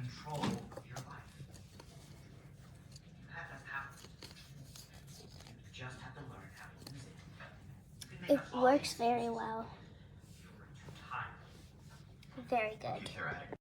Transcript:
control your life. You have that power. You just have to learn how to use it. It works very well. You're too tired. Very good. Theoretic.